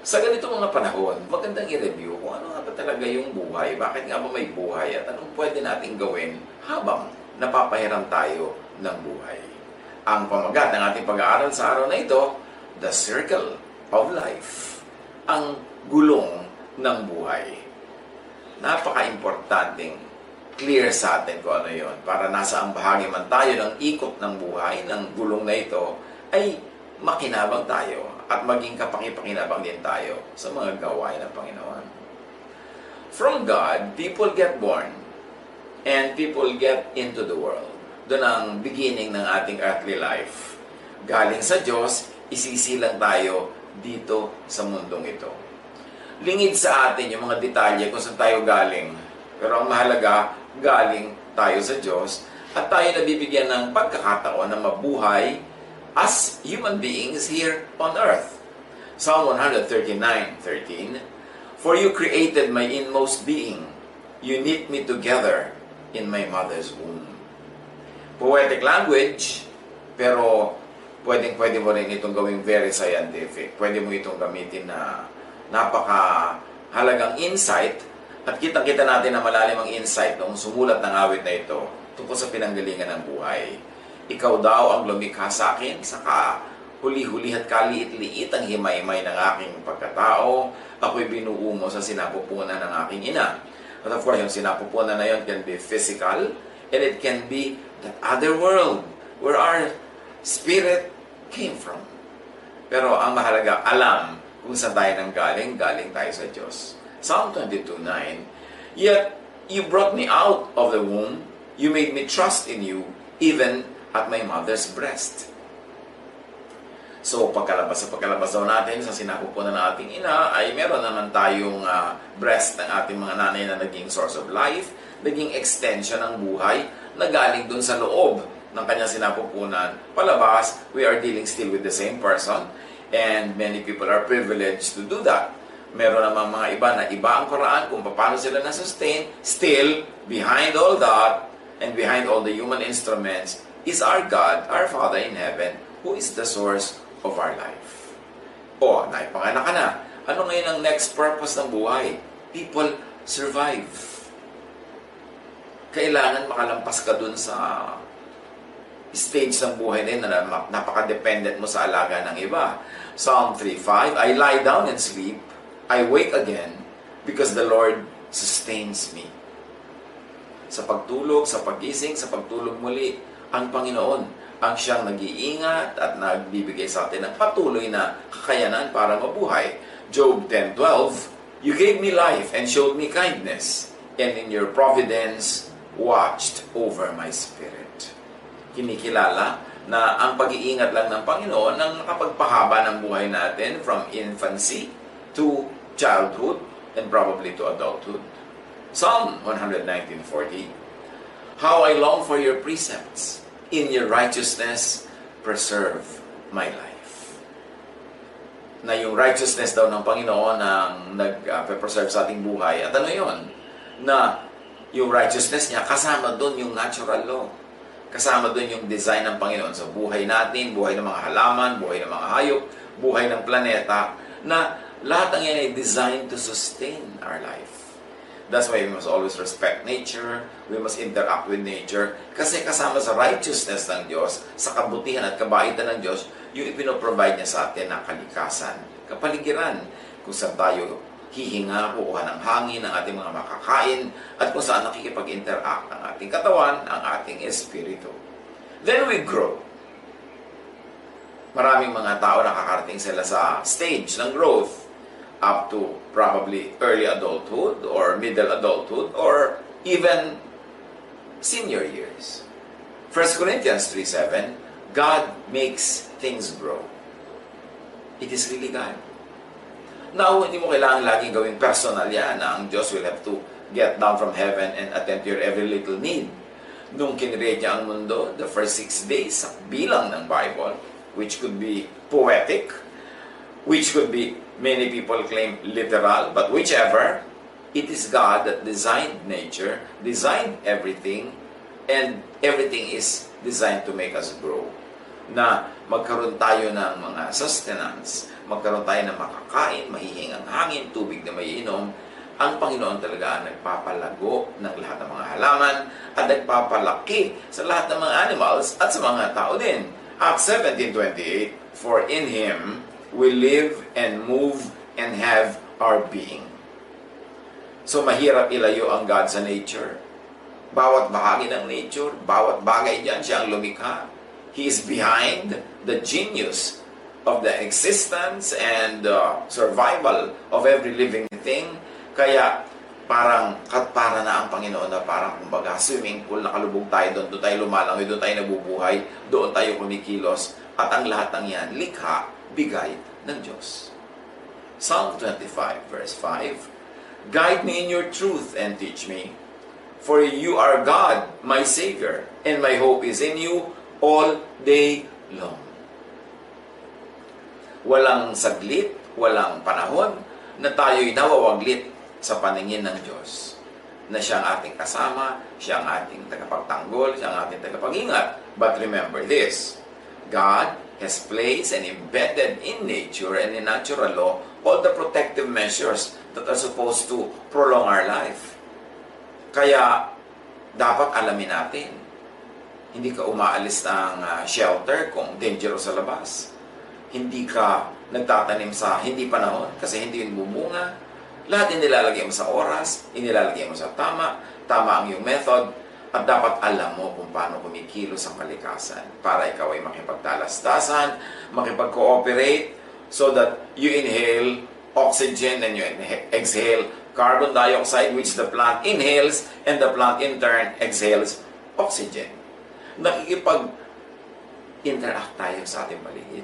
Sa ganito mga panahon, magandang i-review kung ano nga ba talaga yung buhay, bakit nga ba may buhay, at anong pwede nating gawin habang napapahiram tayo ng buhay. Ang pamagat ng ating pag-aaral sa araw na ito, The Circle of Life, ang gulong ng buhay. Napaka-importanting clear sa atin kung ano yon, para nasa ang bahagi man tayo ng ikot ng buhay, ng gulong na ito, ay makinabang tayo at maging kapakipakinabang din tayo sa mga gawain ng Panginoon. From God, people get born and people get into the world. Doon ang beginning ng ating earthly life. Galing sa Diyos, isisilang tayo dito sa mundong ito. Lingid sa atin yung mga detalye kung saan tayo galing. Pero ang mahalaga, galing tayo sa Diyos at tayo nabibigyan ng pagkakataon na mabuhay as human beings here on earth. Psalm 139:13, For you created my inmost being. You knit me together in my mother's womb. Poetic language, pero pwede mo rin itong gawing very scientific. Pwede mo itong gamitin na napakahalagang insight, at kitang-kita natin na malalim ang insight noong sumulat ng awit na ito tungkol sa pinanggalingan ng buhay. Ikaw daw ang lumikha sa akin, saka huli-huli at kaliit-liit ang himay-himay ng aking pagkatao. Ako'y binuo mo sa sinapupunan ng aking ina. But of course, yung sinapupunan na yun can be physical, and it can be that other world where our spirit came from. Pero ang mahalaga, alam kung saan tayo nang galing tayo sa Diyos. Psalm 22:9, Yet you brought me out of the womb, you made me trust in you, even at my mother's breast. So, pagkalabas daw natin sa sinapupunan ng ating ina, ay meron naman tayong breast ng ating mga nanay na naging source of life, naging extension ng buhay, na galing dun sa loob ng kanyang sinapupunan. Palabas, we are dealing still with the same person, and many people are privileged to do that. Meron naman mga iba na iba ang Quran kung paano sila na-sustain. Still, behind all that, and behind all the human instruments, is our God, our Father in heaven, who is the source of our life. O, naipanganak ka na. Ano ngayon ang next purpose ng buhay? People survive. Kailangan makalampas ka dun sa stage ng buhay na yun na napaka-dependent mo sa alaga ng iba. Psalm 3:5, I lie down and sleep, I wake again, because the Lord sustains me. Sa pagtulog, sa pagising, sa pagtulog muli, ang Panginoon ang siyang nag-iingat at nagbibigay sa atin ng patuloy na kakayanan para mabuhay. Job 10:12, You gave me life and showed me kindness, and in your providence watched over my spirit. Kinikilala na ang pag-iingat lang ng Panginoon ang nakapagpahaba ng buhay natin from infancy to childhood and probably to adulthood. Psalm 119:40, How I long for your precepts. In your righteousness, preserve my life. Na yung righteousness daw ng Panginoon ang nag-preserve sa ating buhay. At ano yun? Na yung righteousness niya, kasama doon yung natural law. Kasama doon yung design ng Panginoon sa buhay natin, buhay ng mga halaman, buhay ng mga hayop, buhay ng planeta, na lahat ng yan ay designed to sustain our life. That's why we must always respect nature, we must interact with nature, kasi kasama sa righteousness ng Diyos, sa kabutihan at kabaitan ng Diyos, yung ipinoprovide niya sa atin na kalikasan, kapaligiran, kung saan tayo hihinga, kukuha ng hangin, ng ating mga makakain, at kung saan nakikipag-interact ang ating katawan, ang ating espiritu. Then we grow. Maraming mga tao nakakarating sila sa stage ng growth, up to probably early adulthood or middle adulthood or even senior years. 1 Corinthians 3:7, God makes things grow. It is really God. Now, hindi mo kailangan laging gawing personal yan na ang Diyos will have to get down from heaven and attend to your every little need. Nung kinreate niya ang mundo, the first 6 days, sa bilang ng Bible, which could be poetic, which could be, many people claim, literal, but whichever, it is God that designed nature, designed everything, and everything is designed to make us grow. Na magkaroon tayo ng mga sustenance, magkaroon tayo ng makakain, mahihingang hangin, tubig na maiinom. Ang Panginoon talaga ang nagpapalago ng lahat ng mga halaman at nagpapalaki sa lahat ng mga animals at sa mga tao din. Acts 17:28, for in Him we live and move and have our being. So mahirap ilayo ang God sa nature. Bawat bahagi ng nature, bawat bagay dyan, siya ang lumikha. He is behind the genius of the existence and survival of every living thing. Kaya para na ang Panginoon na parang kumbaga swimming pool, nakalubog tayo doon tayo lumalangoy, doon tayo nabubuhay, doon tayo kumikilos, at ang lahat ng yan, likha, bigay ng Diyos. Psalm 25 verse 5, guide me in your truth and teach me, for you are God, my Savior, and my hope is in you all day long. Walang saglit, walang panahon na tayo'y nawawaglit sa paningin ng Diyos. Na siya ang ating kasama, siya ang ating tagapagtanggol, siya ang ating tagapag-ingat. But remember this, God has placed and embedded in nature and in natural law all the protective measures that are supposed to prolong our life. Kaya, dapat alamin natin, hindi ka umaalis ng shelter kung dangerous sa labas. Hindi ka nagtatanim sa hindi panahon kasi hindi yun bumunga. Lahat inilalagay mo sa oras, inilalagay mo sa tama ang iyong method, at dapat alam mo kung paano kumikilos ang kalikasan para ikaw ay makipagtalastasan, makipag-cooperate, so that you inhale oxygen and you exhale carbon dioxide, which the plant inhales and the plant in turn exhales oxygen. Nakikipag-interact tayo sa ating paligid.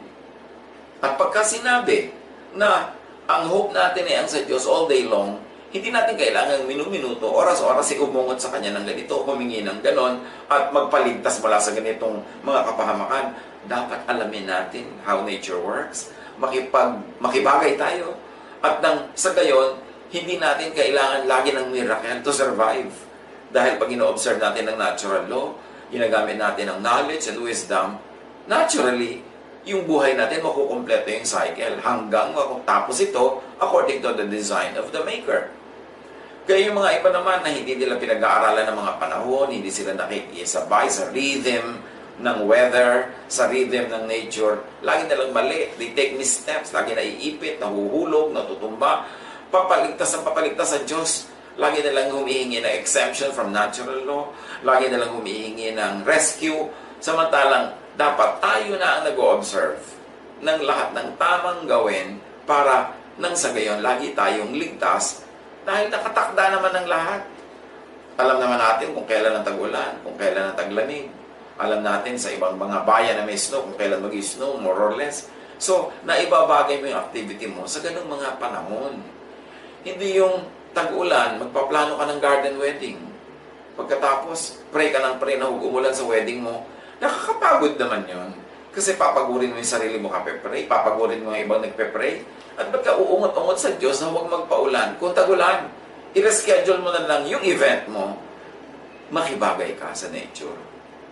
At pagka sinabi na ang hope natin ay ang sa Diyos all day long, hindi natin kailangan minuminuto, oras-oras ay umungot sa Kanya ng ganito, humingi ng ganon, at magpaligtas mula sa ganitong mga kapahamakan. Dapat alamin natin how nature works, makibagay tayo, at sa gayon, hindi natin kailangan lagi ng miracle to survive. Dahil pag ino-observe natin ng natural law, ginagamit natin ng knowledge and wisdom, naturally, yung buhay natin makukumpleto yung cycle hanggang tapos ito according to the design of the Maker. Kaya yung mga iba naman na hindi nila pinag-aaralan ng mga panahon, hindi sila nakikisabay sa rhythm ng weather, sa rhythm ng nature, lagi nalang mali. They take missteps, lagi naiipit, nahuhulog, natutumba, papaligtas sa Diyos. Lagi nalang humihingi ng exemption from natural law, lagi nalang humihingi ng rescue, samantalang dapat tayo na ang nag-o-observe ng lahat ng tamang gawin para nang sa gayon lagi tayong ligtas dahil nakatakda naman ng lahat. Alam naman natin kung kailan ang tag-ulan, kung kailan ang taglamig. Alam natin sa ibang mga bayan na may snow, kung kailan mag-snow, more or less. So, naibabagay mo yung activity mo sa ganung mga panahon. Hindi yung tag-ulan, magpaplano ka ng garden wedding. Pagkatapos, pray ka ng pray na huwag umulan sa wedding mo. Nakakapagod naman yon. Kasi papagurin mo yung sarili mo kape-pray, papagurin mo yung ibang nagpe-pray, at ba't ka uungot-ungot sa Diyos na huwag magpaulan? Kung tagulan, i-reschedule mo na lang yung event mo, makibagay ka sa nature.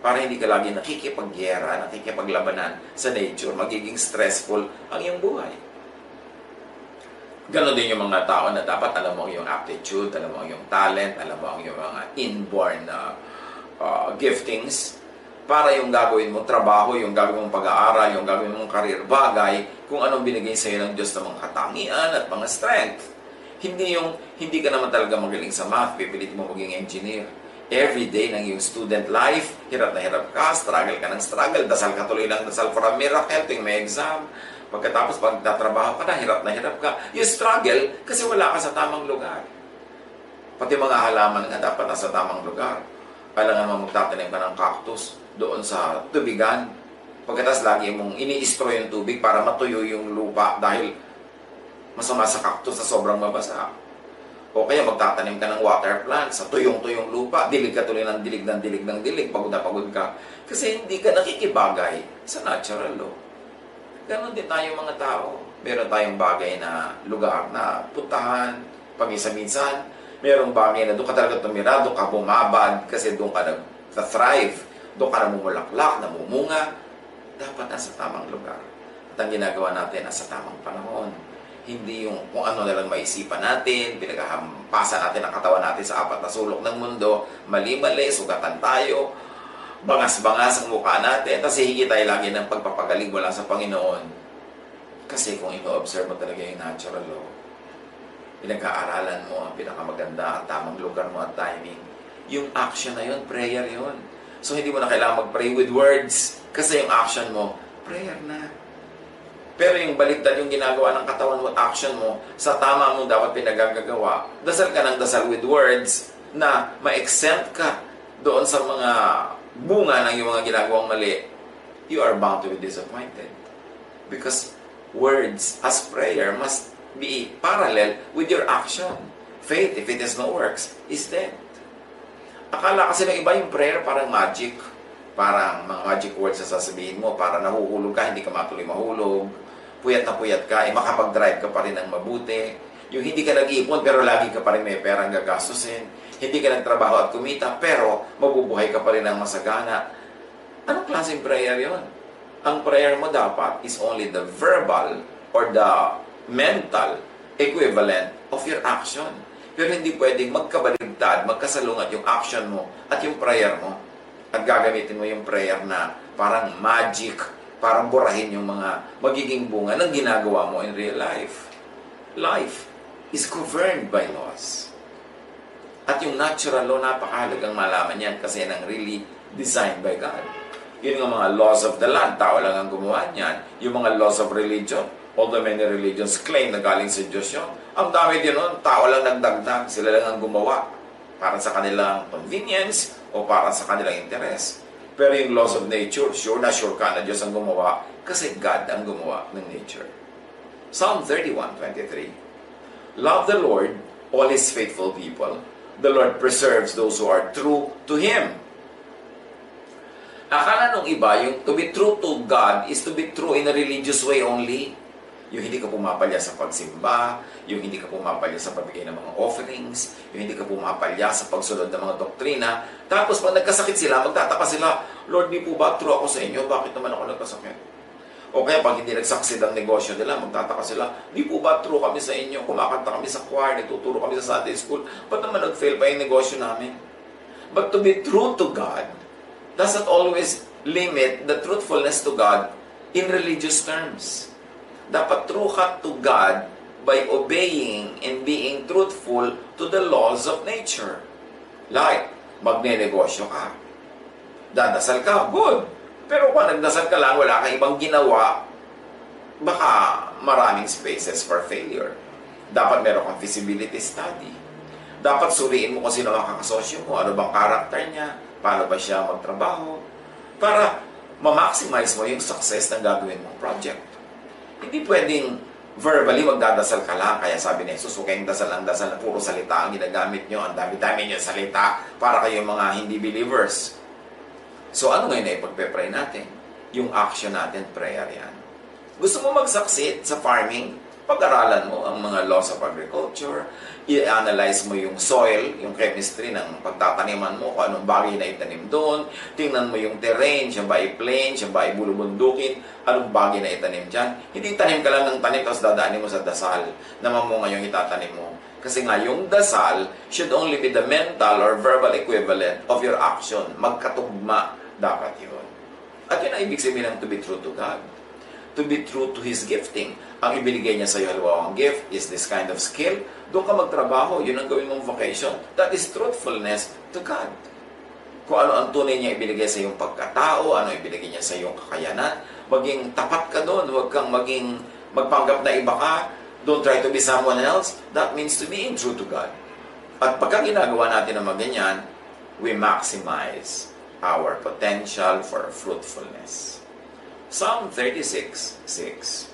Para hindi ka lagi nakikipagyera, nakikipaglabanan sa nature, magiging stressful ang iyong buhay. Ganon din yung mga tao na dapat alam mo yung aptitude, alam mo yung talent, alam mo yung mga inborn giftings, para yung gagawin mong trabaho, yung gagawin mong pag-aaral, yung gagawin mong career bagay, kung anong binigay sa iyo ng Diyos na mga katangian at mga strength. Hindi ka naman talaga magaling sa math, pipilit mo maging engineer. Every day ng iyong student life, hirap na hirap ka, struggle ka ng struggle, dasal ka tuloy lang, dasal for a miracle, tuwing may exam. Pagkatapos, pag tatrabaho ka na hirap ka. You struggle kasi wala ka sa tamang lugar. Pati mga halaman nga dapat nasa tamang lugar. Kailangan mo magtatanim ka ng cactus doon sa tubigan. Pagkatapos lagi mong ini-straw yung tubig para matuyo yung lupa dahil masama sa cactus na sobrang mabasa. O kaya magtatanim ka ng water plant sa tuyong-tuyong lupa, dilig ka tuloy ng dilig, pagod na pagod ka. Kasi hindi ka nakikibagay sa natural law. Ganon din tayo mga tao. Meron tayong bagay na lugar na puntahan, paminsan-minsan. Merong bagay na doon ka talaga tumira, doon ka bumabad, kasi doon ka nag-thrive, doon ka namumulaklak, namumunga. Dapat nasa tamang lugar. At ng ginagawa natin nasa tamang panahon. Hindi yung kung ano na lang maisipan natin, pinaghahampasan natin ang katawan natin sa apat na sulok ng mundo, mali-mali, sugatan tayo, bangas-bangas ang mukha natin, tapos hihigi tayo lagi ng pagpapagaling wala sa Panginoon. Kasi kung ino-observe mo talaga yung natural law, pinag-aaralan mo ang pinakamaganda, ang tamang lugar mo at timing, yung action na yun, prayer yun. So hindi mo na kailangan mag-pray with words, kasi yung action mo, prayer na. Pero yung baliktad yung ginagawa ng katawan mo at action mo, sa tama mo dapat pinagagagawa. Dasal ka ng dasal with words na ma-exempt ka doon sa mga bunga ng yung mga ginagawang mali. You are bound to be disappointed. Because words as prayer must be parallel with your action. Faith, if it has no works, is dead. Akala kasi ng iba yung prayer parang magic. Parang mga magic words na sasabihin mo, para nahuhulog ka, hindi ka matuloy mahulog. Puyat na puyat ka, makapag-drive ka pa rin ng mabuti. Yung hindi ka nag-iipon, pero lagi ka pa rin may perang gagastusin. Hindi ka nagtrabaho at kumita, pero mabubuhay ka pa rin ng masagana. Anong klaseng prayer yon? Ang prayer mo dapat is only the verbal or the mental equivalent of your action. Pero hindi pwedeng magkabaligtad, magkasalungat yung action mo at yung prayer mo. At gagamitin mo yung prayer na parang magic, parang burahin yung mga magiging bunga ng ginagawa mo in real life. Life is governed by laws. At yung natural law, napakahalagang malaman yan kasi yan ang really designed by God. Yun ang mga laws of the land, tao lang ang gumawa niyan. Yung mga laws of religion, although many religions claim na galing sa Diyos yun, ang dami din nun, tao lang nagdagdag, sila lang ang gumawa para sa kanilang convenience o para sa kanilang interes. Pero yung laws of nature, sure na sure ka na Diyos ang gumawa kasi God ang gumawa ng nature. Psalm 31:23. Love the Lord, all His faithful people. The Lord preserves those who are true to Him. Akala nung iba, yung to be true to God is to be true in a religious way only. Yung hindi ka pumapalya sa pagsimba, yung hindi ka pumapalya sa pagbigay ng mga offerings, yung hindi ka pumapalya sa pagsunod ng mga doktrina. Tapos pag nagkasakit sila, magtataka sila, Lord, di po ba true ako sa inyo? Bakit naman ako nagkasakit? O kaya pag hindi nagsaksid ang negosyo nila, magtataka sila, di po ba true kami sa inyo? Kumakanta kami sa choir, nagtuturo kami sa Sunday school, ba't naman nag-fail pa yung negosyo namin? But to be true to God doesn't always limit the truthfulness to God in religious terms. Dapat true ka to God by obeying and being truthful to the laws of nature. Like, magne-negosyo ka. Dadasal ka, good. Pero kung nagdasal ka lang, wala kang ibang ginawa, baka maraming spaces for failure. Dapat meron kang feasibility study. Dapat suriin mo kung sino ang kakasosyo mo, ano bang karakter niya, paano ba siya magtrabaho, para ma-maximize mo yung success ng gagawin mong project. Hindi pwedeng verbally magdadasal ka lang. Kaya sabi ni Jesus, huwag kayong dasal ang dasal na puro salita ang ginagamit nyo. Ang dami-dami nyo salita para kayong mga hindi believers. So ano ngayon na ipagpe-pray natin? Yung action natin, prayer yan. Gusto mo mag-succeed sa farming? Pag-aralan mo ang mga laws of agriculture, i-analyze mo yung soil, yung chemistry ng pagtataniman mo, kung anong bagay na itanim doon, tingnan mo yung terrain, siya ba i-plain, siya ba i-bulubundukin, anong bagay na itanim dyan. Hindi tanim ka lang ng tanim, tapos dadaanin mo sa dasal, naman mo ngayong itatanim mo. Kasi nga, yung dasal should only be the mental or verbal equivalent of your action. Magkatugma dapat yun. At yun ang ibig sabihin ng to be true to God. To be true to His gifting. Ang ibinigay niya sa iyo, halimbawa, ang gift is this kind of skill. Doon ka magtrabaho, yun ang gawin mong vocation. That is truthfulness to God. Kung ano ang tunay niya ibinigay sa iyong pagkatao, ano ibinigay niya sa iyong kakayanan, maging tapat ka doon, huwag kang magpanggap na iba ka. Don't try to be someone else. That means to being true to God. At pagka ginagawa natin ang ganyan, we maximize our potential for fruitfulness. Psalm 36:6.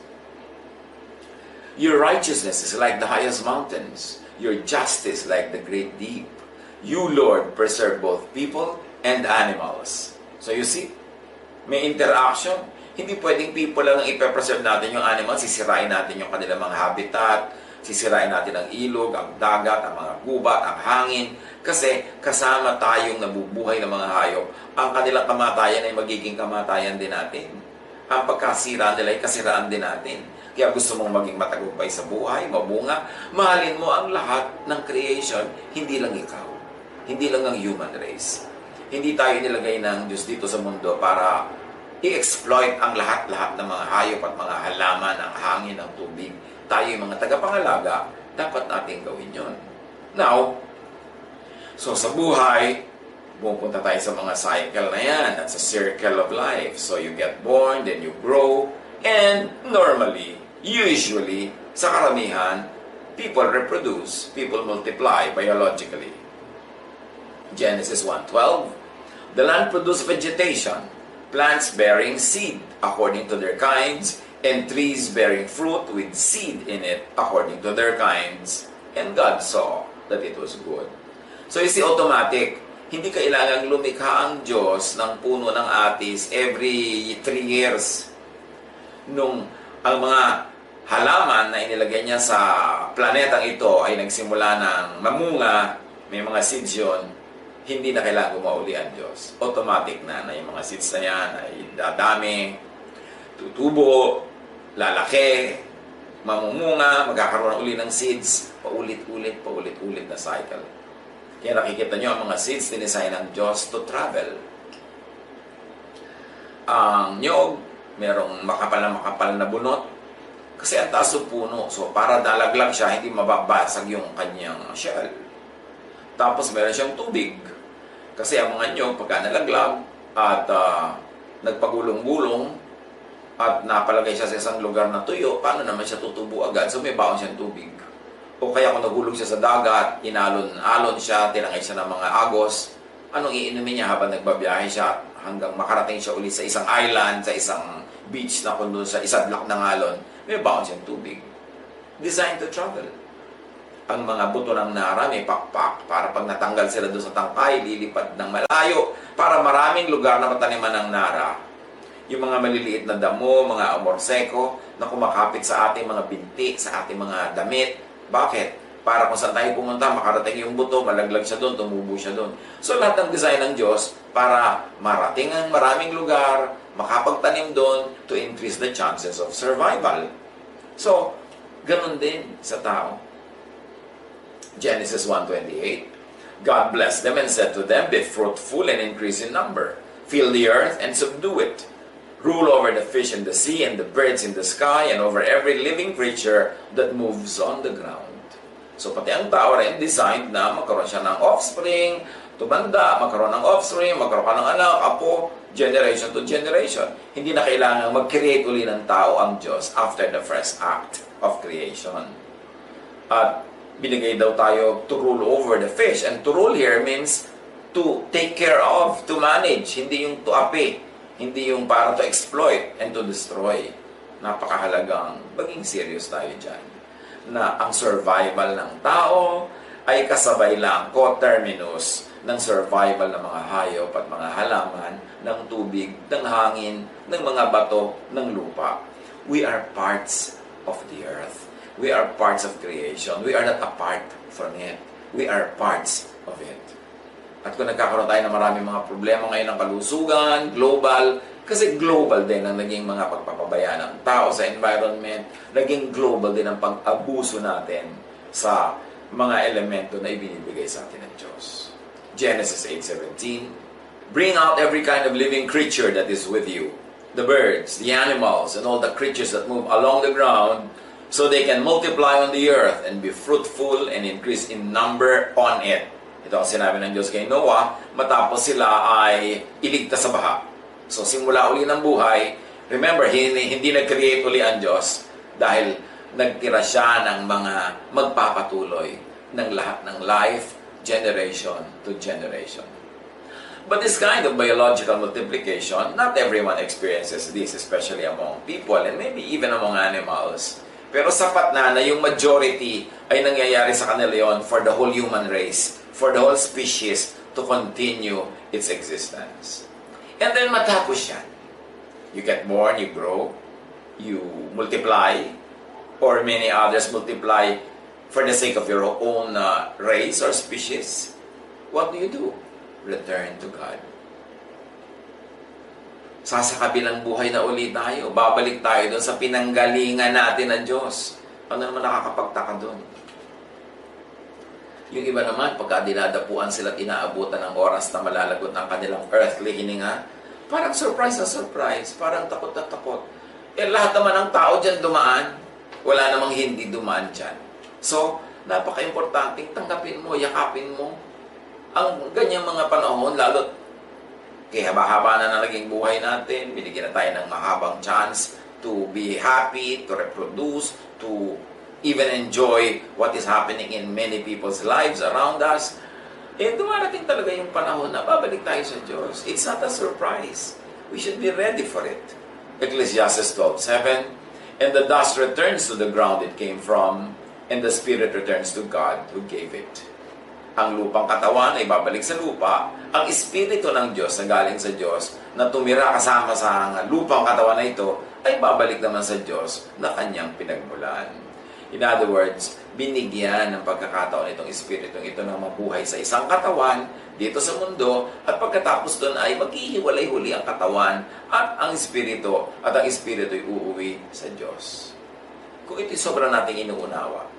Your righteousness is like the highest mountains, your justice like the great deep. You, Lord, preserve both people and animals. So you see, may interaction. Hindi pwedeng people lang ang ipe-preserve natin yung animals, sisirain natin yung kanilang mga habitat, sisirain natin ang ilog, ang dagat, ang mga gubat, ang hangin, kasi kasama tayong nabubuhay ng mga hayop. Ang kanilang kamatayan ay magiging kamatayan din natin. Ang pagkasira nila ay kasiraan din natin. Kaya gusto mong maging matagumpay sa buhay, mabunga, mahalin mo ang lahat ng creation, hindi lang ikaw. Hindi lang ang human race. Hindi tayo nilagay ng Diyos dito sa mundo para i-exploit ang lahat-lahat ng mga hayop at mga halaman, ang hangin, ang tubig. Tayo yung mga tagapangalaga, dapat natin gawin yon. Now, so sa buhay, pupunta tayo sa mga cycle na yan. That's a circle of life. So you get born, then you grow, and normally, usually, sa karamihan, people reproduce, people multiply biologically. Genesis 1:12, the land produced vegetation, plants bearing seed according to their kinds, and trees bearing fruit with seed in it according to their kinds. And God saw that it was good. So you see, automatic. Hindi kailangang lumikha ang Diyos ng puno ng atis every 3 years. Nung ang mga halaman na inilagay niya sa planetang ito ay nagsimula ng mamunga, may mga seeds yun, hindi na kailangan gumauli ang Diyos. Automatic na yung mga seeds na yan ay dadami, tutubo, lalaki, mamumunga, magkakaroon uli ng seeds, paulit-ulit na cycle. Kaya nakikita nyo ang mga seeds dinisign ng Diyos to travel. Ang nyog, merong makapal na bunot. Kasi ang taas ng puno. So, para dalaglag siya, hindi mababasag yung kanyang shell. Tapos, meron siyang tubig. Kasi ang mga nyog, pagka nalaglag at nagpagulong-gulong at napalagay siya sa isang lugar na tuyo, paano naman siya tutubo agad? So, may baon siyang tubig. O kaya kung nagulog siya sa dagat, inalon siya, tinangay siya ng mga agos, anong iinumin niya habang nagbabiyahe siya hanggang makarating siya ulit sa isang island, sa isang beach na kung doon sa isadlak ng alon, may baon siyang tubig. Designed to travel. Ang mga buto ng nara may pakpak para pag natanggal sila doon sa tangkay, lilipad ng malayo para maraming lugar na mataniman ng nara. Yung mga maliliit na damo, mga amorseko na kumakapit sa ating mga binti, sa ating mga damit. Bakit? Para kung saan tayo pumunta, makarating yung buto, malaglag siya doon, tumubo siya doon. So lahat ng design ng Diyos para marating ang maraming lugar, makapagtanim doon to increase the chances of survival. So, ganun din sa tao. Genesis 1:28, God blessed them and said to them, be fruitful and increase in number. Fill the earth and subdue it. Rule over the fish in the sea and the birds in the sky and over every living creature that moves on the ground. So pati ang tao rin designed na magkaroon siya ng offspring, tumanda, magkaroon ng offspring, magkaroon ka ng anak, apo, generation to generation. Hindi na kailangan mag-create uli ng tao ang Diyos after the first act of creation. At binigay daw tayo to rule over the fish. And to rule here means to take care of, to manage, hindi yung to api. Hindi yung para to exploit and to destroy. Napakahalagang maging serious tayo dyan. Na ang survival ng tao ay kasabay lang, coterminus, ng survival ng mga hayop at mga halaman, ng tubig, ng hangin, ng mga bato, ng lupa. We are parts of the earth. We are parts of creation. We are not apart from it. We are parts of it. At kung nagkakaroon tayo ng maraming mga problema ngayon ng kalusugan, global, kasi global din ang naging mga pagpapabaya ng tao sa environment, naging global din ang pag-abuso natin sa mga elemento na ibinibigay sa atin ng Diyos. Genesis 8:17, bring out every kind of living creature that is with you, the birds, the animals, and all the creatures that move along the ground, so they can multiply on the earth and be fruitful and increase in number on it. Ito ang sinabi ng Diyos kay Noah matapos sila ay iligtas sa baha. So simula uli ng buhay, remember, hindi nag-create uli ang Diyos dahil nagtira siya ng mga magpapatuloy ng lahat ng life, generation to generation. But this kind of biological multiplication, not everyone experiences this, especially among people and maybe even among animals. Pero sapat na yung majority ay nangyayari sa kanila yon for the whole human race, for the whole species to continue its existence. And then matapos yan, you get born, you grow, you multiply, or many others multiply for the sake of your own race or species. What do? Return to God. Sasakabilang buhay na ulit tayo. Babalik tayo doon sa pinanggalingan natin ng Diyos. Ano naman nakakapagtaka doon? Yung iba naman, pagka dinadapuan sila at inaabutan ng oras na malalagot ng kanilang earthly hininga, parang surprise na surprise, parang takot na takot. Eh lahat naman ng tao dyan dumaan, wala namang hindi dumaan dyan. So, napaka-importanting tanggapin mo, yakapin mo ang ganyang mga panahon, lalo't kaya haba-haba na naging buhay natin, binigyan na tayo ng mahabang chance to be happy, to reproduce, to even enjoy what is happening in many people's lives around us. Eh, dumarating talaga yung panahon na babalik tayo sa Diyos. It's not a surprise. We should be ready for it. Ecclesiastes 12:7, and the dust returns to the ground it came from, and the spirit returns to God who gave it. Ang lupang katawan ay babalik sa lupa. Ang espiritu ng Diyos na galing sa Diyos na tumira kasama sa lupang katawan na ito ay babalik naman sa Diyos na kanyang pinagmulan. In other words, binigyan ng pagkakataon itong espiritong ito na mabuhay sa isang katawan dito sa mundo at pagkatapos doon ay maghihiwalay-huli ang katawan at ang espiritu ay uuwi sa Diyos. Kung ito'y sobrang nating inuunawa,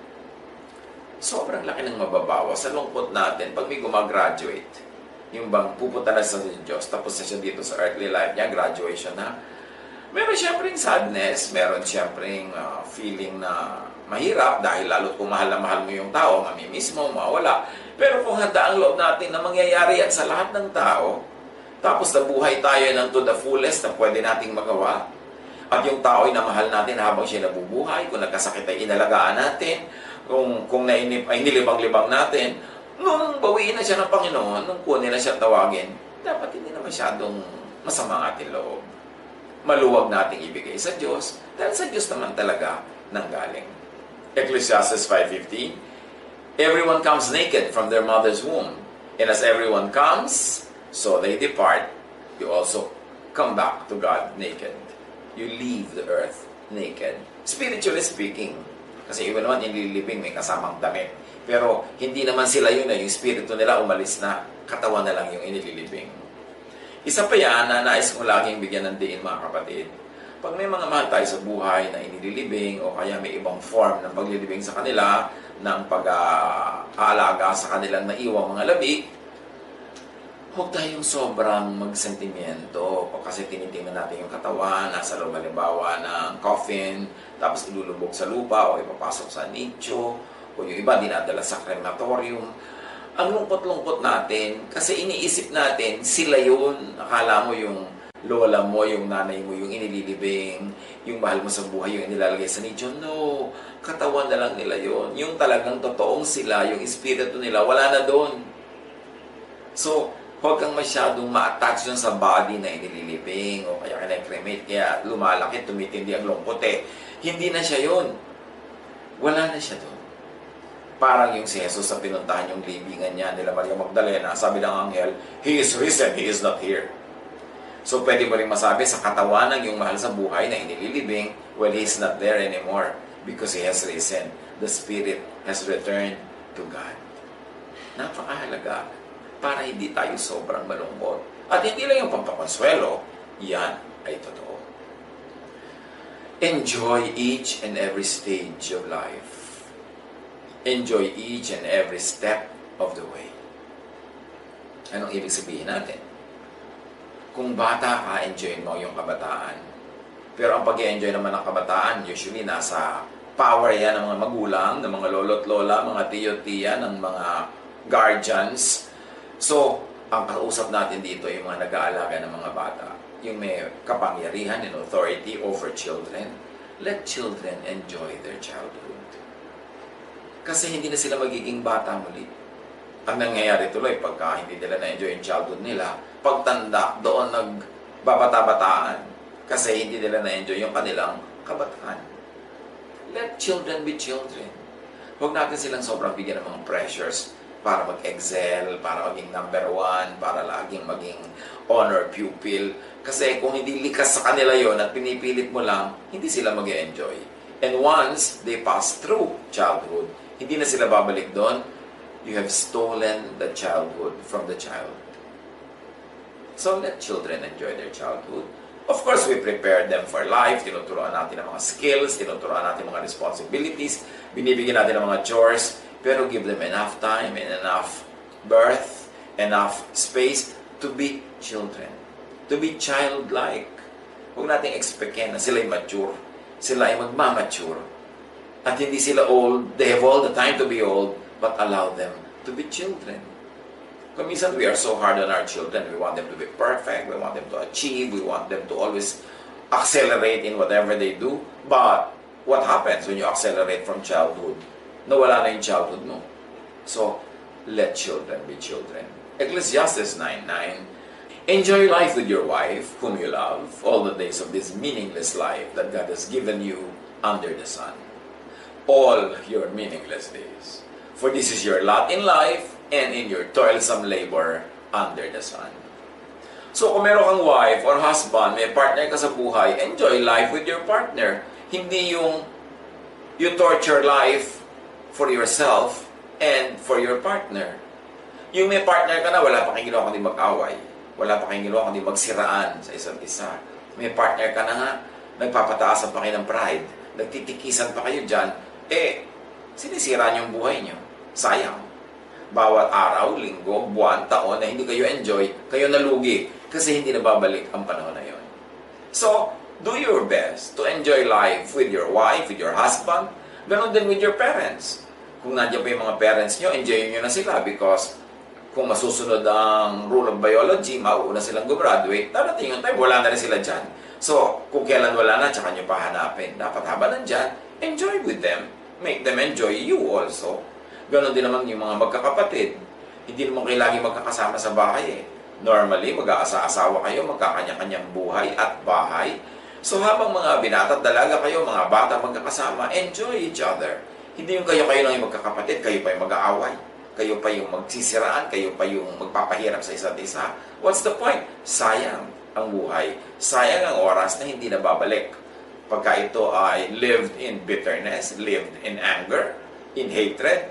sobrang laki ng mababawa sa lungkot natin pag may gumagraduate. Yung bang pupunta na sa Diyos, tapos na siya dito sa earthly life niya, graduation na. Meron siyempre sadness, meron siyempre feeling na mahirap dahil lalo't kung mahal na mahal mo yung tao, mamimiss mo, mawala. Pero kung handa ang loob natin na mangyayari yan sa lahat ng tao, tapos nabuhay tayo ng to the fullest na pwede nating magawa, at yung tao ay namahal natin habang siya nabubuhay, kung nagkasakit ay inalagaan natin, kung nainip ay nilibang-libang natin, nung bawiin na siya ng Panginoon, nung kunin na siya tawagin, dapat hindi na masyadong masama ang ating loob. Maluwag nating ibigay sa Diyos, dahil sa Diyos naman talaga nanggaling. Ecclesiastes 5:15, everyone comes naked from their mother's womb, and as everyone comes, so they depart. You also come back to God naked. You leave the earth naked. Spiritually speaking, kasi iba naman inililibing may kasamang damit. Pero hindi naman sila yun, yung spirito nila umalis na, katawan na lang yung inililibing. Isa pa yan na nais kong laging bigyan ng diin mga kapatid. Pag may mga mahal tayo sa buhay na inililibing o kaya may ibang form ng paglilibing sa kanila, ng pag-aalaga sa kanilang naiwang mga labi, huwag tayong sobrang magsentimento o kasi tinitingnan natin yung katawan, nasa loob halimbawa ng coffin, tapos ilulubog sa lupa o ipapasok sa nicho, o yung iba dinadala sa crematorium. Ang lungkot-lungkot natin kasi iniisip natin sila yun. Akala mo yung lola mo, yung nanay mo, yung inililibing, yung mahal mo sa buhay, yung inilalagay sa nicho. No, katawan na lang nila yun. Yung talagang totoong sila, yung espiritu nila, wala na doon. So, huwag kang masyadong ma-attach dun sa body na inililibing o kaya kina-cremate, kaya lumalaki, tumitindi ang lungkot eh. Hindi na siya yun. Wala na siya doon. Parang yung si Jesus sa pinuntahan yung libingan niya nila Maria Magdalena, sabi ng anghel, He is risen, He is not here. So pwede mo rin masabi sa katawan ng yung mahal sa buhay na inililibing, well, He is not there anymore because He has risen. The Spirit has returned to God. Napakahalaga para hindi tayo sobrang malungkot. At hindi lang yung pampakonsuelo, yan ay totoo. Enjoy each and every stage of life. Enjoy each and every step of the way. Anong ibig sabihin natin? Kung bata ka, enjoy mo yung kabataan. Pero ang pag-enjoy naman ng kabataan, usually nasa power yan ng mga magulang, ng mga lolo't lola, mga tiyo-tiya, ng mga guardians. So, ang kausap natin dito yung mga nag-aalaga ng mga bata. Yung may kapangyarihan and authority over children. Let children enjoy their childhood. Kasi hindi na sila magiging bata muli. Ang nangyayari tuloy, pagka hindi nila na-enjoy yung childhood nila, pagtanda, doon nagbabata-bataan. Kasi hindi nila na-enjoy yung kanilang kabataan. Let children be children. Huwag natin silang sobrang bigyan ng mga pressures para mag-excel, para maging number 1, para laging maging honor pupil. Kasi kung hindi likas sa kanila yon at pinipilit mo lang, hindi sila mag-enjoy. And once they pass through childhood, hindi na sila babalik doon. You have stolen the childhood from the child. So let children enjoy their childhood. Of course, we prepare them for life. Tinuturuan natin ng mga skills, tinuturuan natin mga responsibilities, binibigyan natin ng mga chores, pero give them enough time and enough birth, enough space to be children, to be childlike. Huwag nating expectin na sila ay mature, sila ay magmamature, at hindi sila old, they have all the time to be old, but allow them to be children. Kung minsan we are so hard on our children, we want them to be perfect, we want them to achieve, we want them to always accelerate in whatever they do. But what happens when you accelerate from childhood? Nawala na yung childhood mo. So, let children be children. Ecclesiastes 9:9. Enjoy life with your wife, whom you love, all the days of this meaningless life that God has given you under the sun. All your meaningless days. For this is your lot in life, and in your toilsome labor under the sun. So kung meron kang wife or husband, may partner ka sa buhay, enjoy life with your partner. Hindi yung you torture life for yourself and for your partner. Yung may partner ka na, wala pa kayong ginawa kundi mag-away. Wala pa kayong ginawa kundi magsiraan sa isa't isa. May partner ka na nga, nagpapataasan pa kayo ng pride, nagtitikisan pa kayo dyan, sinisira niyo yung buhay niyo. Sayang. Bawat araw, linggo, buwan, taon na hindi kayo enjoy, kayo nalugi kasi hindi na babalik ang panahon na yon. So, do your best to enjoy life with your wife, with your husband, ganon din with your parents. Kung nandiyan pa yung mga parents nyo, enjoy nyo na sila because kung masusunod ang rule of biology, mauuna silang gumraduate, darating yung time, wala na rin sila dyan. So, kung kailan wala na, tsaka nyo pa hanapin. Dapat habang nandyan, enjoy with them. Make them enjoy you also. Ganon din naman yung mga magkakapatid. Hindi naman kayo lagi magkakasama sa bahay eh. Normally, mag-aasa-asawa kayo, magkakanya-kanyang buhay at bahay. So habang mga binata at dalaga kayo, mga bata magkakasama, enjoy each other. Hindi yung kayo lang yung magkakapatid, kayo pa yung mag-aaway. Kayo pa yung magsisiraan, kayo pa yung magpapahirap sa isa't isa. What's the point? Sayang ang buhay. Sayang ang oras na hindi na babalik. Pagka ito ay lived in bitterness, lived in anger, in hatred,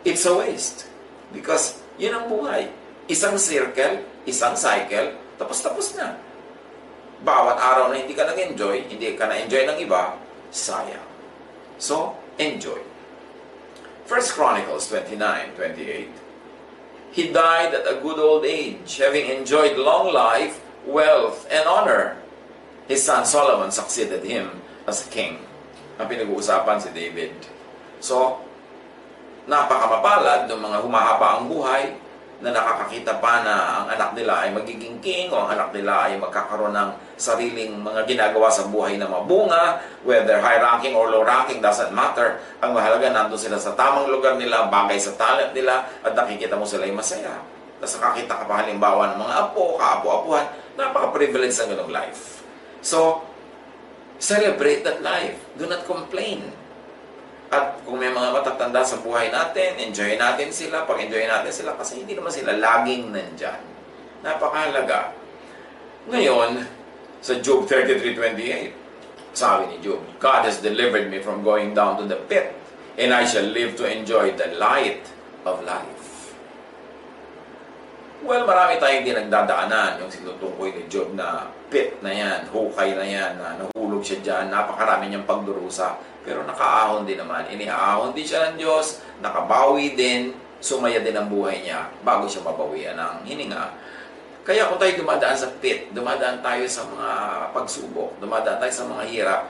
it's a waste. Because yun ang buhay. Isang circle, isang cycle, tapos na. Bawat araw na hindi ka nag-enjoy, hindi ka na-enjoy ng iba, sayang. So, enjoy. 1 Chronicles 29:28. He died at a good old age, having enjoyed long life, wealth, and honor. His son Solomon succeeded him as a king. Ang pinag-uusapan si David. So, napakamapalad ng mga humahaba ang buhay na nakakakita pa na ang anak nila ay magiging king o ang anak nila ay magkakaroon ng sariling mga ginagawa sa buhay na mabunga, whether high ranking or low ranking, doesn't matter. Ang mahalaga, nandun sila sa tamang lugar nila, bagay sa talent nila, at nakikita mo sila ay masaya. Tapos nakakita ka pa halimbawa ng mga apo, kaapo-apuhan, napaka-privilege ng ganong life. So, celebrate that life. Do not complain. At kung may mga matatanda sa buhay natin, enjoy natin sila, pag-enjoy natin sila, kasi hindi naman sila laging nandyan. Napakahalaga. Ngayon, sa Job 33:28, sabi ni Job, God has delivered me from going down to the pit, and I shall live to enjoy the light of life. Well, marami tayong dinagdadaanan, yung sinutukoy ni Job na pit na yan, hukay na yan, na nahulog siya dyan, napakarami niyang pagdurusa. Pero nakaahon din naman, iniaahon din siya ng Diyos, nakabawi din, sumaya din ang buhay niya bago siya mabawian ng hininga. Kaya kung tayo dumadaan sa pit, dumadaan tayo sa mga pagsubok, dumadaan tayo sa mga hirap,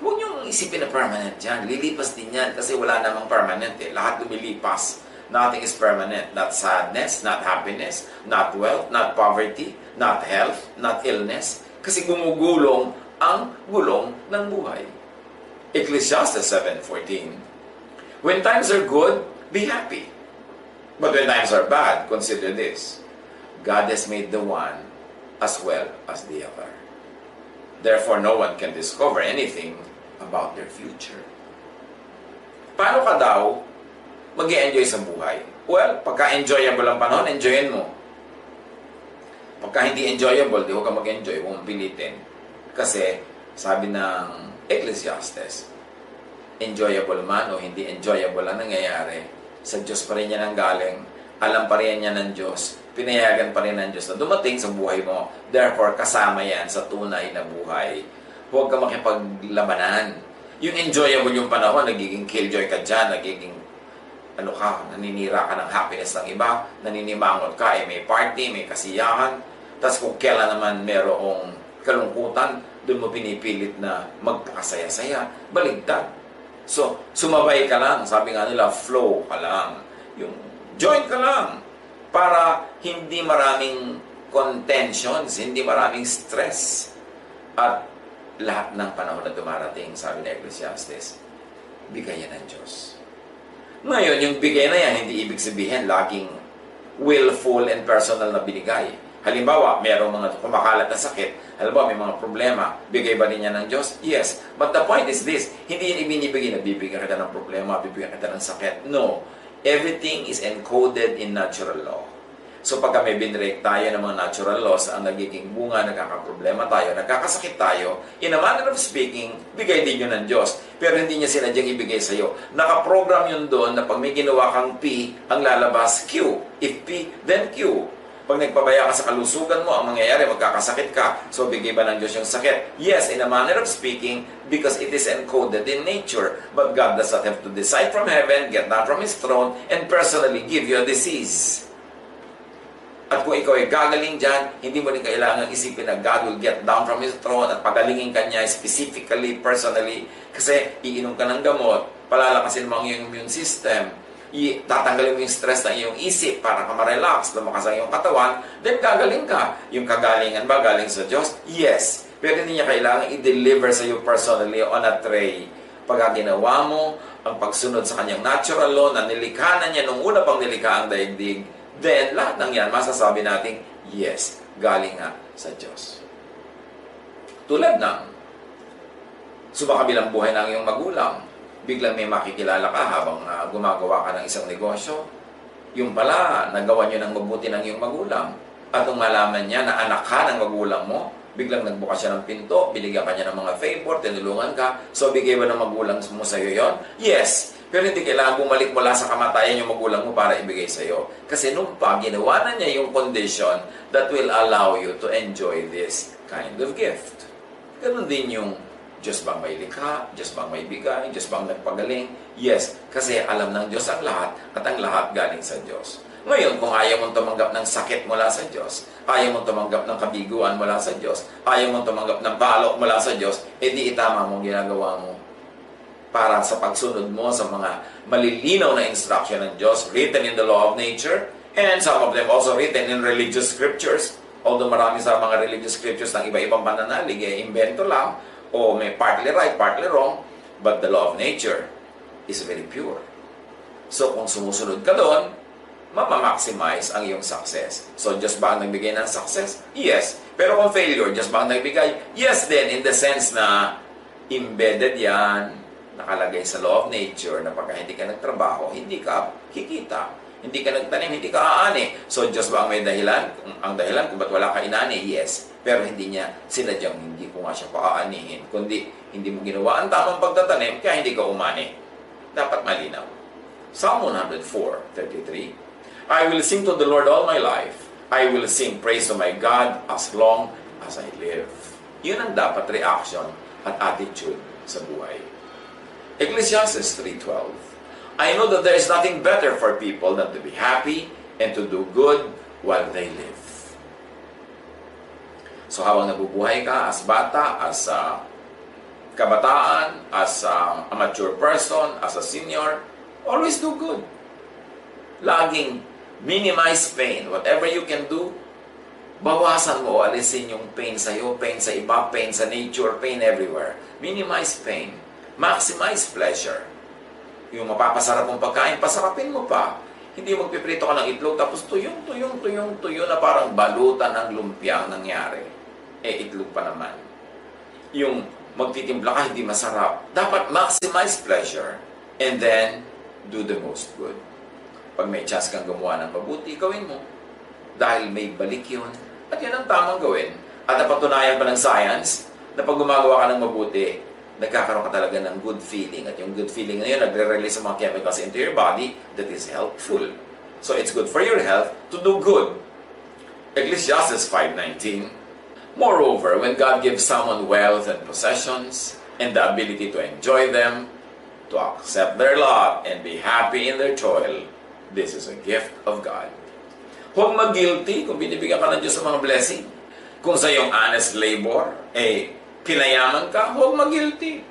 huwag niyong isipin na permanent yan. Lilipas din yan kasi wala namang permanent eh. Lahat lumilipas. Nothing is permanent. Not sadness, not happiness, not wealth, not poverty, not health, not illness. Kasi gumugulong ang gulong ng buhay. Ecclesiastes 7:14. When times are good, be happy. But when times are bad, consider this. God has made the one as well as the other. Therefore, no one can discover anything about their future. Paano ka daw mag-i-enjoy sa buhay? Well, pagka-enjoyable ang panahon, enjoyin mo. Pagka hindi enjoyable, di huwag ka mag-enjoy, huwag mong pilitin. Kasi, sabi ng Ecclesiastes, enjoyable man o hindi enjoyable ang nangyayari, sa Diyos pa rin yan ang galing. alam pa rin yan ng Diyos, pinayagan pa rin ng Diyos na dumating sa buhay mo. Therefore, kasama yan sa tunay na buhay. Huwag ka makipaglabanan. Yung enjoyable yung panahon, nagiging killjoy ka dyan, nagiging naninira ka ng happiness ng iba, naninimangot ka, may party, may kasiyahan. Tapos kung kailan naman merong kalungkutan, doon mo pinipilit na magpakasaya-saya, baligtad. So, sumabay ka lang. Sabi nga nila, flow ka lang. Yung join ka lang para hindi maraming contentions, hindi maraming stress. At lahat ng panahon na dumarating, sabi ni Ecclesiastes, bigayan ng Diyos. Ngayon, yung bigay na yan, hindi ibig sabihin laging willful and personal na binigay. Halimbawa, mayroong mga kumakalat na sakit. Halimbawa, may mga problema. Bigay ba niya ng Diyos? Yes. But the point is this, hindi yan ibinibigay na bibigyan kita ng problema, bibigyan kita ng sakit. No. Everything is encoded in natural law. So pagka may binrake tayo ng mga natural laws, ang nagiging bunga, nagkakaproblema tayo, nagkakasakit tayo, in a manner of speaking, bigay din yun ng Diyos. Pero hindi niya sinadyang ibigay sa'yo. Nakaprogram yun doon na pag may ginawa kang P, ang lalabas Q. If P, then Q. Pag nagpabaya ka sa kalusugan mo, ang mangyayari, magkakasakit ka. So bigay ba ng Diyos yung sakit? Yes, in a manner of speaking, because it is encoded in nature. But God does not have to decide from heaven, get down from His throne, and personally give you a disease. At kung ikaw ay gagaling dyan, hindi mo rin kailangan isipin na God will get down from His throne at pagalingin ka niya specifically, personally. Kasi iinom ka ng gamot, palalakasin mo ang iyong immune system, tatanggalin mo yung stress ng iyong isip para ka ma-relax, lumakas ang iyong katawan, then gagaling ka. Yung kagalingan ba galing sa Diyos? Yes. Pero hindi niya kailangan i-deliver sa iyo personally on a tray. Pag ginawa mo ang pagsunod sa kanyang natural law na nilikha na niya nung una pang nilikha ang daigdig, then lahat ng yan masasabi natin, yes, galing nga sa Diyos. Tulad ng sumakabilang buhay ng iyong magulang, biglang may makikilala ka habang gumagawa ka ng isang negosyo. Yung pala, nagawa niyo ng mabuti ng iyong magulang. At nung malaman niya na anak ka ng magulang mo, biglang nagbukas siya ng pinto, binigyan ka niya ng mga favor, tinulungan ka. So, bigay ba ng magulang mo sa iyo yon? Yes. Pero hindi kailangan bumalik mula sa kamatayan yung magulang mo para ibigay sa iyo. Kasi nung ginawa na niya yung condition that will allow you to enjoy this kind of gift. Ganun din yung Diyos bang may likha? Diyos bang may bigay? Diyos bang nagpagaling? Yes, kasi alam ng Diyos ang lahat at ang lahat galing sa Diyos. Ngayon, kung ayaw mong tumanggap ng sakit mula sa Diyos, ayaw mong tumanggap ng kabiguan mula sa Diyos, ayaw mong tumanggap ng balok mula sa Diyos, edi itama mong ginagawa mo para sa pagsunod mo sa mga malilinaw na instruction ng Diyos written in the law of nature and some of them also written in religious scriptures. Although marami sa mga religious scriptures ng iba-ibang pananalig, invento lang o may partly right, partly wrong, but the law of nature is very pure. So kung sumusunod ka doon, mama-maximize ang iyong success. So Diyos ba ang nagbigay ng success? Yes. Pero kung failure, Diyos ba ang nagbigay? Yes din, in the sense na embedded yan, nakalagay sa law of nature na pagka hindi ka nagtrabaho, hindi ka kikita. Hindi ka nagtanim, hindi ka aani. So, Diyos ba ang may dahilan? Ang dahilan kung ba't wala ka inani? Yes. Pero hindi niya sinadyang hindi ko nga siya paaanihin. Kundi, hindi mo ginawa ang tamang pagtatanim, kaya hindi ka umani. Dapat malinaw. Psalm 104:33. I will sing to the Lord all my life. I will sing praise to my God as long as I live. Yun ang dapat reaction at attitude sa buhay. Ecclesiastes 3:12. I know that there is nothing better for people than to be happy and to do good while they live. So habang nabubuhay ka as bata, as kabataan, as a mature person, as a senior, always do good. Laging minimize pain. Whatever you can do, bawasan mo o alisin yung pain sa iyo, pain sa iba, pain sa nature, pain everywhere. Minimize pain. Maximize pleasure. Yung mapapasarap mong pagkain, pasarapin mo pa. Hindi magpiprito ka ng itlog, tapos tuyo na parang balutan ng lumpia ang nangyari. Itlog pa naman. Yung magtitimpla ka, hindi masarap. Dapat maximize pleasure and then do the most good. Pag may chance kang gumawa ng mabuti, gawin mo. Dahil may balik yun. At yun ang tamang gawin. At napatunayan pa ng science na pag gumagawa ka ng mabuti, nagkakaroon ka talaga ng good feeling. At yung good feeling na yun, nagre-release sa mga chemicals into your body that is helpful. So it's good for your health to do good. Ecclesiastes 5:19. Moreover, when God gives someone wealth and possessions and the ability to enjoy them, to accept their lot and be happy in their toil, this is a gift of God. Huwag mag-guilty kung binibigyan ka ng Diyos ng mga blessing. Kung sa iyong honest labor, pinayaman ka, huwag mag-guilty.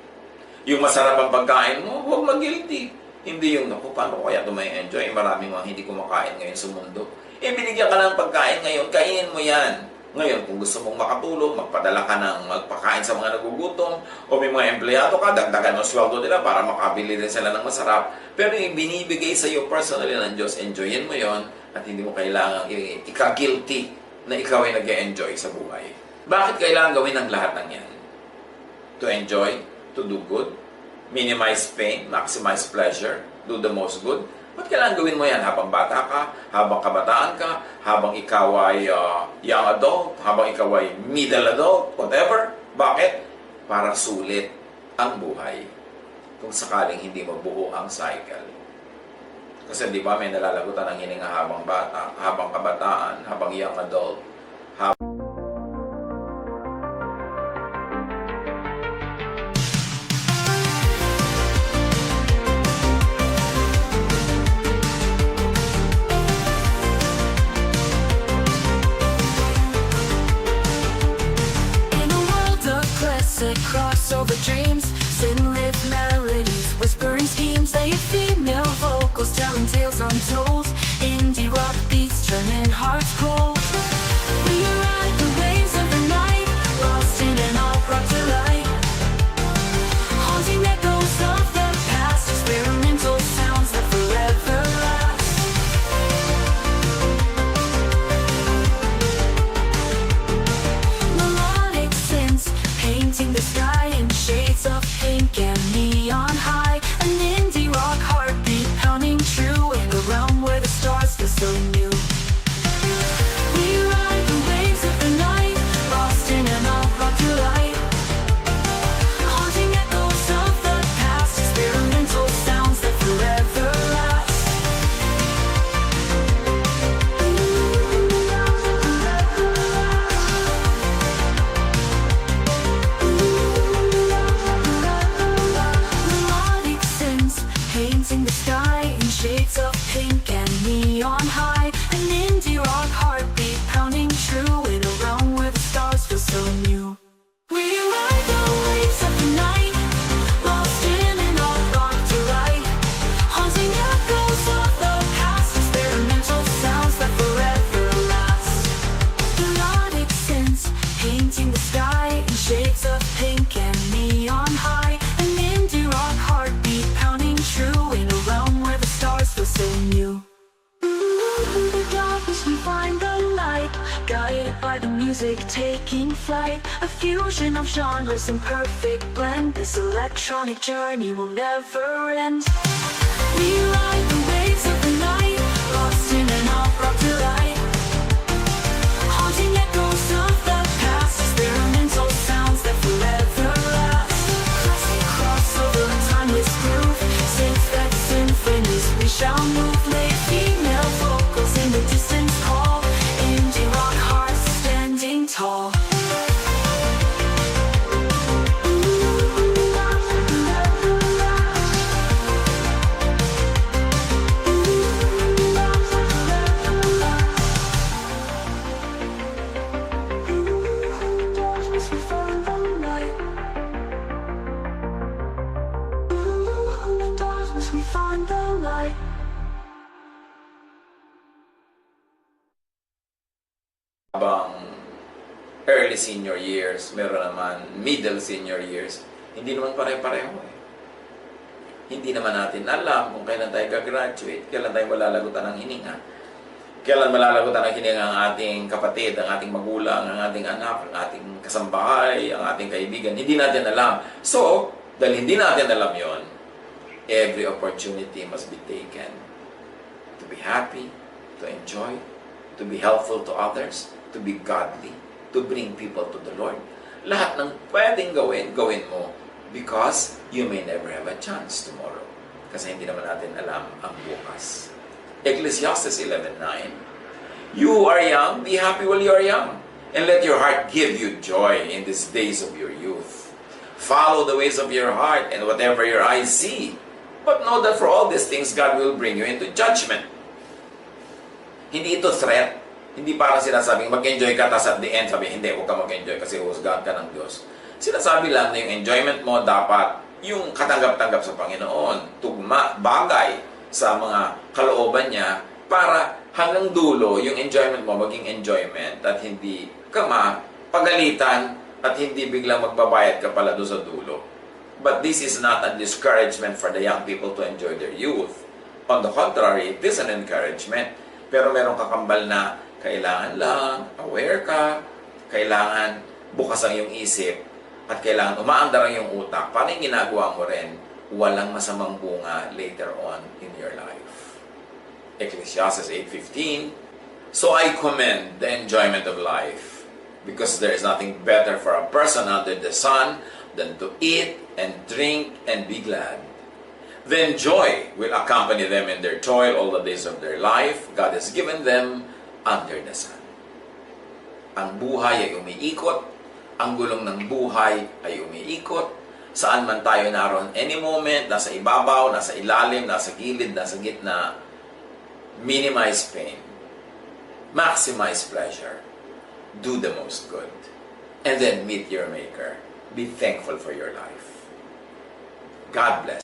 Yung masarap ang pagkain mo, huwag mag-guilty. Hindi yung, naku, paano ko kaya ito may enjoy? Maraming mga hindi kumakain ngayon sa mundo. Binigyan ka ng pagkain ngayon, kainin mo yan. Ngayon, kung gusto mong makatulong, magpadala ka ng magpakain sa mga nagugutom, o may mga empleyado ka, dagdagan ng sweldo nila para makabili rin sila ng masarap. Pero yung binibigay sa iyo personally ng Diyos, enjoyin mo yon at hindi mo kailangan ika-guilty na ikaw ay nag-enjoy sa buhay. Bakit kailangan gawin ang lahat ng yan? To enjoy, to do good, minimize pain, maximize pleasure, do the most good. Ba't kailangan gawin mo yan habang bata ka, habang kabataan ka, habang ikaw ay young adult, habang ikaw ay middle adult, whatever? Bakit? Para sulit ang buhay kung sakaling hindi mabuo ang cycle. Kasi di ba may nalalagutan ng hininga habang bata, habang kabataan, habang young adult, crossover dreams, sin-lit melodies, whispering schemes, they female vocals telling tales untold, indie rock beats turning hearts cold. We ride the waves of the night, lost in an alt-rock delight, haunting echoes of the past, experimental sounds that forever last. Melodic synths painting the sky in shades of pink and neon high. An indie rock heartbeat pounding true in a realm where the stars feel so new. We ride the waves of the night, lost in an alt-rock delight, haunting echoes of the past, experimental sounds that forever last. Melodic synths painting the sky in shades of pink and neon high. An indie rock heartbeat pounding true in a realm where the stars feel so new. We ride the waves of the night, lost in an alt-rock delight, haunting echoes of the past, experimental sounds that forever last. Melodic synths painting the sky in shades of pink and neon high. An indie rock heartbeat pounding true in a realm where the stars feel so new. In the darkness we find the light, guided by the music taking flight. A fusion of genres in perfect blend, this electronic journey will never end. We ride the waves of the night, lost in an alt-rock delight, haunting echoes of the past, experimental sounds that forever last. Classic crossover, timeless groove, synth that symphonies we shall move. Lay female vocals in the distance call, indie rock hearts standing tall. We find the light. habang early senior years, meron naman middle senior years, hindi naman pare-pareho eh. Hindi naman natin alam kung kailan tayo gagraduate, kailan tayo malalagutan ng hininga, kailan malalagutan ng hininga ang ating kapatid, ang ating magulang, ang ating anak, ang ating kasambahay, ang ating kaibigan. Hindi natin alam. So, dahil hindi natin alam yon, every opportunity must be taken to be happy, to enjoy, to be helpful to others, to be godly, to bring people to the Lord. Lahat ng pwedeng gawin, gawin mo because you may never have a chance tomorrow. Kasi hindi naman natin alam ang bukas. Ecclesiastes 11:9. You are young, be happy while you are young, and let your heart give you joy in these days of your youth. Follow the ways of your heart and whatever your eyes see. But know that for all these things, God will bring you into judgment. Hindi ito threat. Hindi parang sinasabing mag-enjoy ka, tapos at the end sabi, hindi, huwag ka mag-enjoy kasi husgahan ka ng Diyos. Sinasabi lang na yung enjoyment mo dapat yung katanggap-tanggap sa Panginoon, tugma, bagay sa mga kalooban niya, para hanggang dulo, yung enjoyment mo maging enjoyment at hindi ka mapagalitan at hindi biglang magbabayad ka pala doon sa dulo. But this is not a discouragement for the young people to enjoy their youth. On the contrary, it is an encouragement. Pero merong kakambal na kailangan lang, aware ka, kailangan bukas ang iyong isip, at kailangan umaandar ang iyong utak. Paano yung ginagawa mo rin? Walang masamang bunga later on in your life. Ecclesiastes 8:15. So I commend the enjoyment of life, because there is nothing better for a person under the sun than to eat and drink and be glad. Then joy will accompany them in their toil all the days of their life. God has given them under the sun. Ang buhay ay umiikot. Ang gulong ng buhay ay umiikot. Saan man tayo naroon, any moment, nasa ibabaw, nasa ilalim, nasa gilid, nasa gitna, minimize pain. Maximize pleasure. Do the most good. And then meet your Maker. Be thankful for your life. God bless.